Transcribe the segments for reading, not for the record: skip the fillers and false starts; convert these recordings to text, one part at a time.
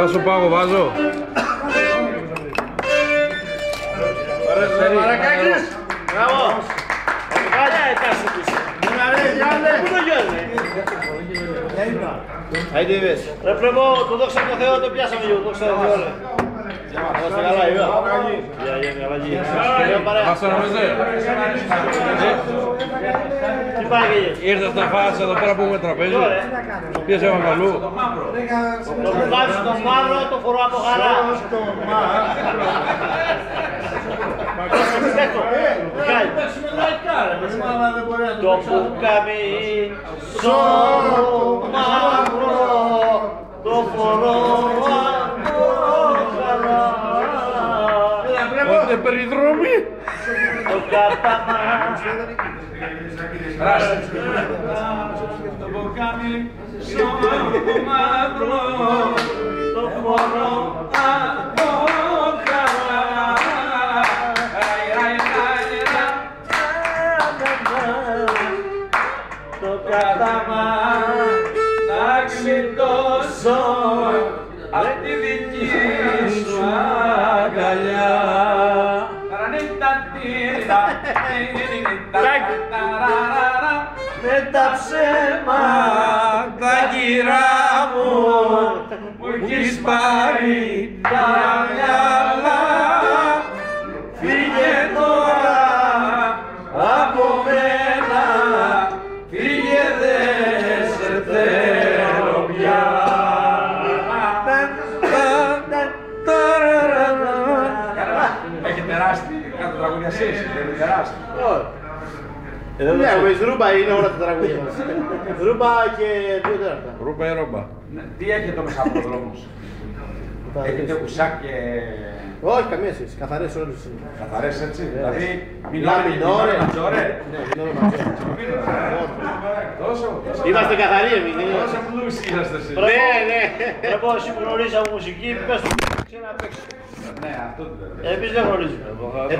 Βάζω πάγο, βάζω. Μαρακάκης! Μπράβο! Κάλια ετάσου πίσω. Πού το γιώνε? Άιντε είπες. Ρε πρεπώ, το δόξα τω Θεώ το πιάσαμε λίγο, δόξα τω Θεώ ρε. Είμαστε καλά, είπα. Γεια, καλά γεια. Πάσα νομίζε. Τι πάει και γεια. Ήρθες να φας εδώ πέρα που έχουμε τραπέζι. Πιες έβαλε αλλού. Το που βάζεις στο μαύρο το φορώ από χαρά. Το πουκαμισό μαύρο το φορώ από χαρά. Πότε περιδρόμοι. Το κατάμα. Το πουκαμισό μαύρο Το φορώ από χαρά. Το κατάμα να ξεντώσω απ' τη δική σου αγκαλιά. με τα ψέματα γυρά μου Μου έχεις πάρει τα μυαλά. φύγε τώρα από μένα, Φύγε δεν σε θέλω πια. Έχει τεράστη κάτω τραγούδια εσείς, έχει τεράστη. Ναι, εμείς ρούμπα είναι όλα τα τραγούδια μας. Ρούμπα και 2 τέταρτα. Ρούπα ή ρόμπα. Τι έχετε όμως από δρόμους? Έχετε ουσάκ και Όχι, καμία σχέση. Καθαρές όλες. καθαρές έτσι? Δηλαδή Μιλάμε μινόρε, μινόρε. ματζόρε. Ναι, μινόρε ματζόρε. Τόσο. Είμαστε καθαροί εμείς. Τόσο πλούσιοι είσαστε εσείς. Ναι, ναι. Πρέπει εσύ που γνωρίζεις από μουσική, πες του ξέρει να παίξει. Ναι, αυτό το λέω. Εμείς δεν γνωρίζουμε.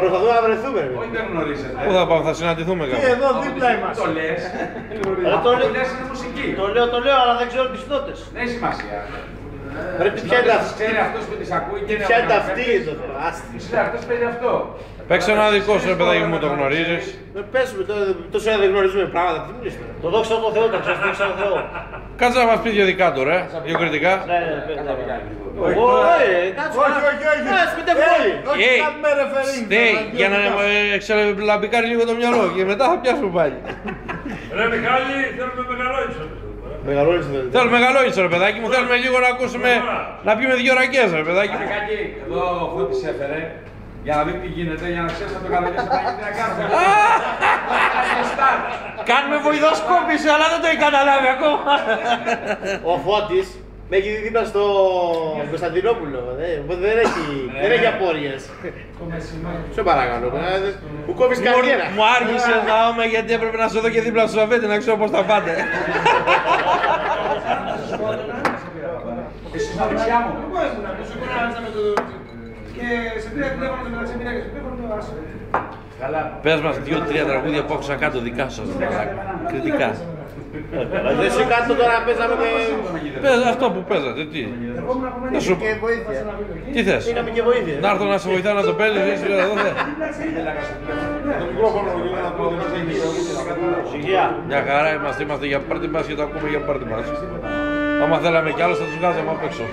Προσπαθούμε να βρεθούμε. Όχι δεν γνωρίζετε. Πού θα πάμε, θα συναντηθούμε κάπου. Εδώ δίπλα είμαστε. Το λες. το Αυτό λέω. που λες είναι μουσική. Το λέω, αλλά δεν ξέρω τις νότες. Δεν έχει σημασία. Πρέπει ποια είναι αυτή. Ξέρει αυτός που τις ακούει και είναι Ποια είναι ο αυτή γραφέας. εδώ πέρα. Άστη. Αυτός παίζει αυτό. Παίξε ένα δικό σου, ρε παιδάκι μου, το γνωρίζεις. Πέσουμε τώρα, τόσο δεν γνωρίζουμε πράγματα. Τι μιλήσουμε. Το δόξα τω Θεώ, το ξέρεις, δόξα τω Θεώ. Κάτσε να μας πει δύο δικά του, ρε. Δύο κριτικά. Ναι, ναι, πες τα παιδιά. Κάτσε. Όχι, πείτε φόλοι. Για να ξελαμπικάρει λίγο το μυαλό και μετά θα πιάσουμε πάλι. Ρε Μιχάλη, θέλουμε μεγαλότσο. Μεγαλώνεις βέβαια. Θέλουμε μεγαλόιτσο, ρε παιδάκι μου, θέλουμε λίγο να ακούσουμε, να πιούμε δύο ρακές, ρε παιδάκι μου. Μαρακάκη, εδώ ο Φώτης έφερε για να δει τι γίνεται, για να ξέρεις το καλοκαίρι θα πάει τι να κάνουμε. Κάνουμε βοηδοσκόπηση, αλλά δεν το έχει καταλάβει ακόμα. Ο Φώτης με έχει δει δίπλα στο Κωνσταντινόπουλο. Οπότε δεν έχει απόρριες. Σε παρακαλώ. Μου κόβεις καριέρα. Μου άργησε να είμαι γιατί έπρεπε να σε δω και δίπλα στο Σαββέτη να ξέρω πώς θα πάτε. Εσύ στα δεξιά μου. Και σε τρία τηλέφωνα το μεταξύ μήνα και στο τηλέφωνο το άσε. Πες μας 2-3 τραγούδια που άκουσα κάτω δικά σας, κριτικά. Δεν σε κάτω τώρα παίζαμε και... Πες αυτό που παίζατε, τι. Να σου πω. Και βοήθεια. Τι θες, Πήραμε και βοήθεια. να έρθω να σε βοηθάω να το παίζεις, εσύ εδώ δεν. Το μικρόφωνο για να πω ότι μας έχει Ησυχία. Μια χαρά είμαστε για πάρτι μας και το ακούμε για πάρτι μας. Άμα θέλαμε κι άλλος θα τους βγάζαμε απ' έξω.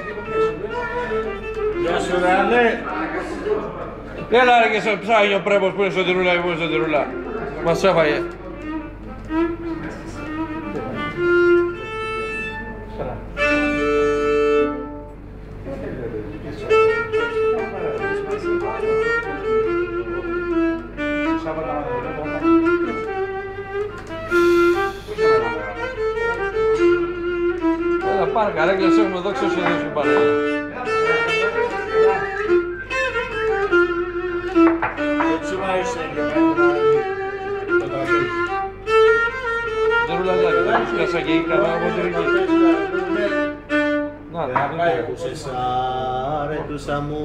Γεια σου ρε Ανέ. Έλα ρε και σε ψάχνει ο πρέπος που είναι στο τυρούλα ή που είναι στο τυρούλα. Μας έφαγε. Έλα πάρε καρέκλες έχουμε εδώ ξέρω δεν σου πάρε. Έτσι μου άρεσε Δεν ρουλαζάκι, δεν μου σκάσα και η καλά από την ρική. Να, δεν πάει. Ακούσες αρέτουσα μου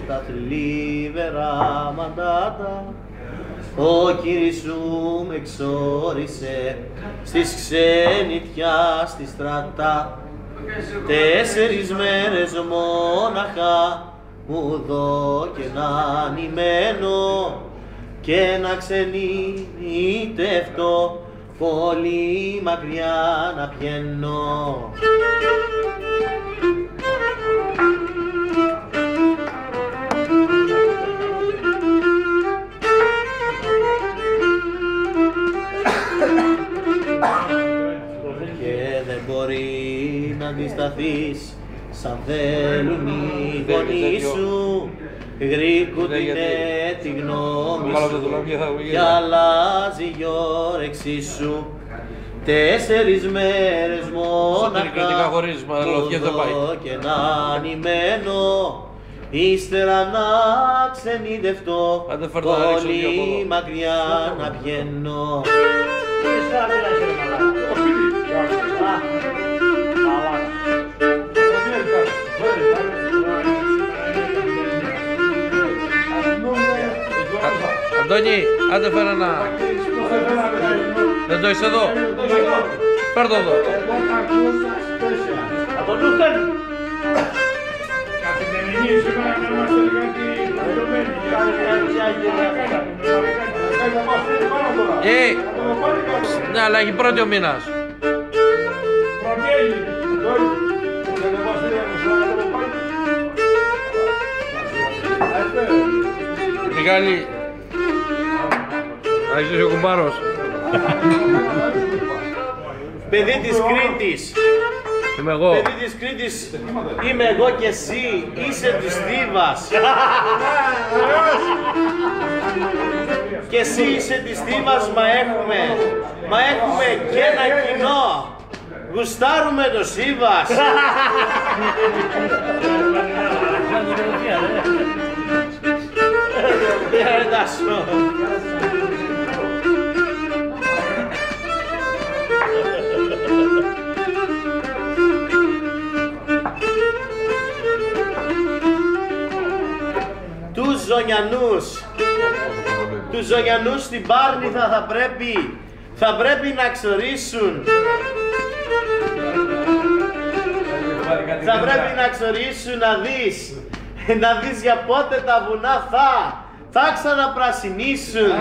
τα θλίβερα μαντάτα. Ο κύρις σου με εξόρισε στις ξενιτιά στη στρατά. 4 μέρες μόναχα μου δω και να νημένω και να ξενιτευτώ πολύ μακριά να πιένω. Και δεν μπορεί να αντισταθείς σαν θέλουν οι γονείς σου. Γρήγουνε τη γνώμη σου και αλλάζει η όρεξή σου. 4 μέρες μόναχα μου δω και να νημένω, ύστερα να ξενιτευτώ πολύ μακριά να πιένω. Αντώνη, άντε φέρε ένα. Δεν το είσαι εδώ. Φέρ' το εδώ. Από τον Λούκαν. Καθημερινή σήμερα να είμαστε λιγάκι. Ναι, αλλά έχει πρώτη ο μήνας. Μιχάλη, άρχισες ο κουμπάρος. Παιδί της Κρήτης. Είμαι εγώ. Παιδί της Κρήτης είμαι εγώ και εσύ, είσαι της Θήβας. Και εσύ είσαι της Θήβας, μα έχουμε και ένα κοινό. Γουστάρουμε το Σίβας. Τους Ζωνιανούς στην Πάρνηθα θα πρέπει να ξορίσουν. Θα πρέπει να ξορίσουν να δεις για πότε τα βουνά θα ξαναπρασινίσουν.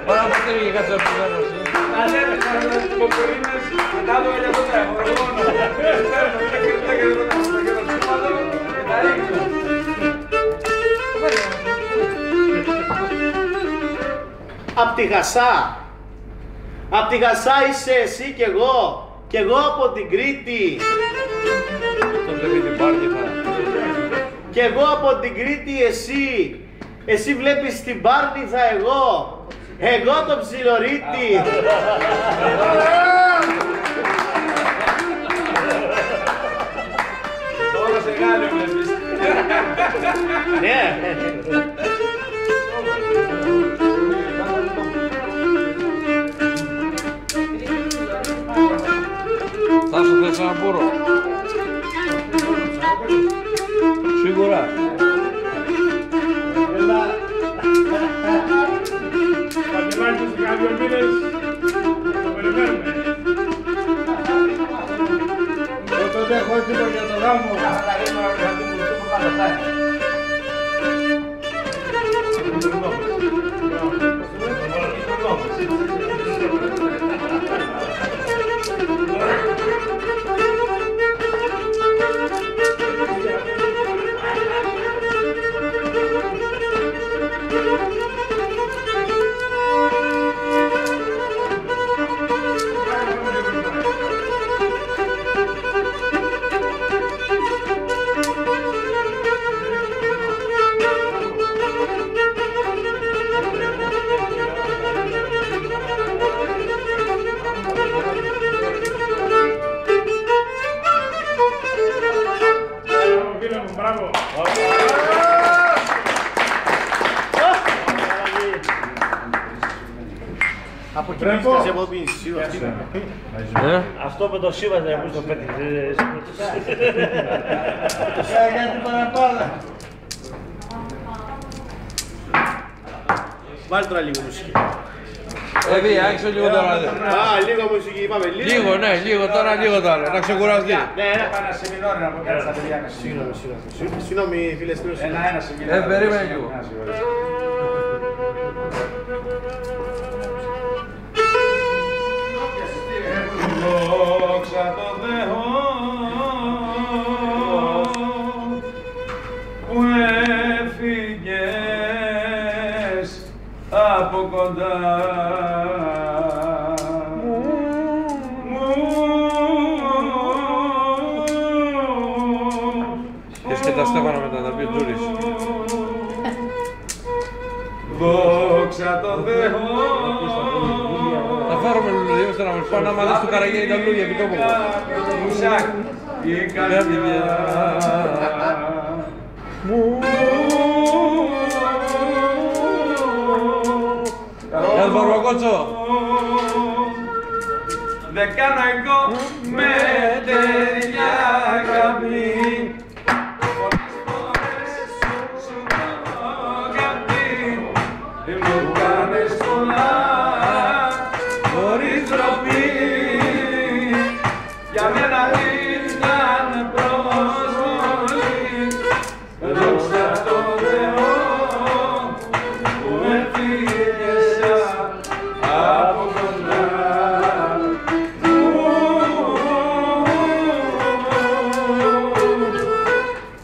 Πάρα πολύ και κάτσε από Απ' τη Γασά είσαι εσύ κι εγώ από την Κρήτη. Κι εγώ από την Κρήτη εσύ βλέπεις την Πάρνηθα εγώ το Ψιλορίτη. Τώρα σε Γάλλιο βλέπεις. Ναι. Τάσο, θες ένα μπούρο. Σίγουρα. Παγγελάκης για 2 μήνες, το περιμένουμε. Τότε έχω έτοιμο για το γάμο. Μπράβο. Από κοινωνικές αποποίησεις. Αυτό με το Σίβα δεν ακούς το πέτυχε. Γιατί παραπάνω. Βάλτε τώρα λίγο μουσική. Εβί, άρχισε λίγο το ράδιο. Α, λίγο μουσική, είπαμε λίγο. Λίγο, ναι, λίγο τώρα, λίγο το άλλο. Να ξεκουραστεί. Ναι, ναι. Ένα σεμινόρι να πω κάτι στα παιδιά. Συγγνώμη, φίλε Σπύρος. Ένα σεμινόρι. Περίμενε λίγο. Δόξα τω Θεώ που έφυγες από κοντά Και τα Στέφανα μετά, θα πει ο Τζούρις. Δόξα τω Θεώ. Θα φέρουμε λουλούδια ώστε να μας πάνε άμα δεις του Καραγιάννη τα λουλούδια επί τόπου. Μουσάκ, η καρδιά μου. Γεια σου Μπαρμπακότσο. Δεν κάνω εγώ με τέτοια αγάπη. Πολλές φορές σου δω αγάπη. Μου κάνες πολλά χωρίς ντροπή. Για μένα ήταν προσβολή. Δόξα τω Θεώ που έφυγες από κοντά.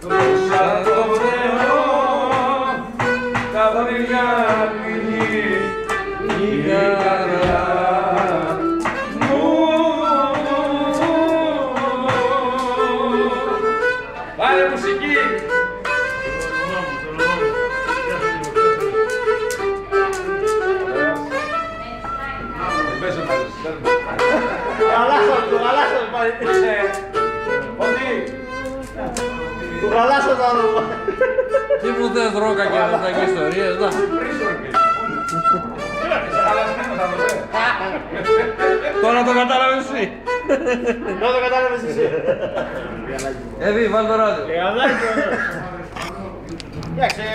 Δόξα τω Θεώ τα βρυγά πηγή η καρδιά μου. Βάλε μουσική! Πέσω πάλι, Του χαλάσαμε πάλι. Ότι Του χαλάσαμε το όνομα. Τι μου θες ρόκα και αυτά και ιστορίες, να. είσαι χαλασμένος αδερφέ. Τώρα το κατάλαβες εσύ. Να το κατάλαβες εσύ. Εβί, βάλ' το ράδιο. Εντάξει.